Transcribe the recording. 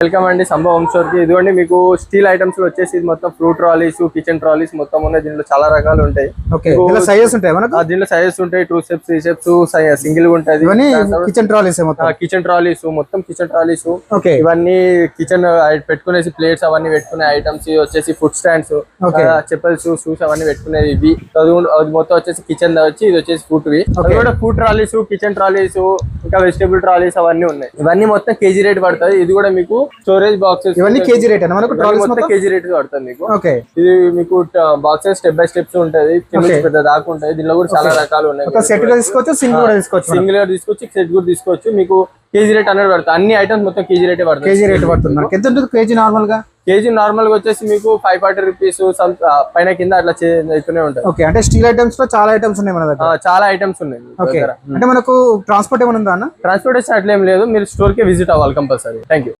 Welcome అండి సంభవం store కి. ఇదిగోండి మీకు స్టీల్ ఐటమ్స్ వచ్చేసి ఇది మొత్తం ఫ్రూట్ ట్రాలీస్, కిచెన్ ట్రాలీస్ మొత్తం ఉన్నాయి. దీంట్లో చాలా రకాలు ఉంటాయి. దీంట్లో సైజెస్ ఉంటాయి మనకు. దీంట్లో సైజెస్ ఉంటాయి, 2 స్టెప్స్ 3 స్టెప్స్ సింగిల్ గా ఉంటుంది. కిచెన్ ట్రాలీస్ కిచెన్ ట్రాలీస్ మొత్తం కిచెన్ ట్రాలీస్ ఇవన్నీ కిచెన్ పెట్టుకునేసి ప్లేట్స్ అవన్నీ పెట్టుకునే ఐటమ్స్. వచ్చేసి ఫుడ్ స్టాండ్స్, చెప్పల్స్, షూస్ అవన్నీ పెట్టుకునేది. ఇవి అది మొత్తం వచ్చేసి కిచెన్ వచ్చి ఇది వచ్చేసి ఫుడ్ వి. ఫుడ్ ట్రాలీస్, కిచెన్ ట్రాలీస్, ఇంకా వెజిటబుల్ ట్రాలీస్ అవన్నీ ఉన్నాయి. ఇవన్నీ మొత్తం కేజీ రేట్ పడుతుంది. ఇది కూడా మీకు స్టోరేజ్ బాక్సెస్ ఇవన్నీ కేజీ రేట్ కేజీ రేట్ పడుతుంది మీకు. ఇది మీకు బాక్సెస్ స్టెప్ బై స్టెప్స్ ఉంటది, పెద్ద దాకా ఉంటది. దీనిలో కూడా చాలా రకాలు ఉన్నాయి. సెట్ గా తీసుకోవచ్చు, సింగిల్ కూడా తీసుకోవచ్చు. సింగిల్ గా తీసుకోవచ్చు, సెట్ కూడా తీసుకోవచ్చు. మీకు కేజీ రేట్ అనేది పడుతుంది. అన్ని ఐటమ్స్ మొత్తం కేజీ రేటే పడుతుంది. కేజీ రేట్ పడుతుంది. ఎంత ఉంటుంది కేజీ నార్మల్ గా? కేజీ నార్మల్ గా వచ్చేసి మీకు 540 రూపీస్ పైన కింద అట్లా అవుతూనే ఉంటాయి. అంటే స్టీల్ ఐటమ్స్ లో చాలా ఐటమ్స్ ఉన్నాయి మన దగ్గర. చాలా ఐటమ్స్ ఉన్నాయి. అంటే మనకు ట్రాన్స్పోర్ట్ ఏమైనా ఉందా అన్న? ట్రాన్స్పోర్టేషన్ అట్లా ఏం లేదు, మీరు స్టోర్ కి విజిట్ అవ్వాలి కంపల్సరీ. Thank you.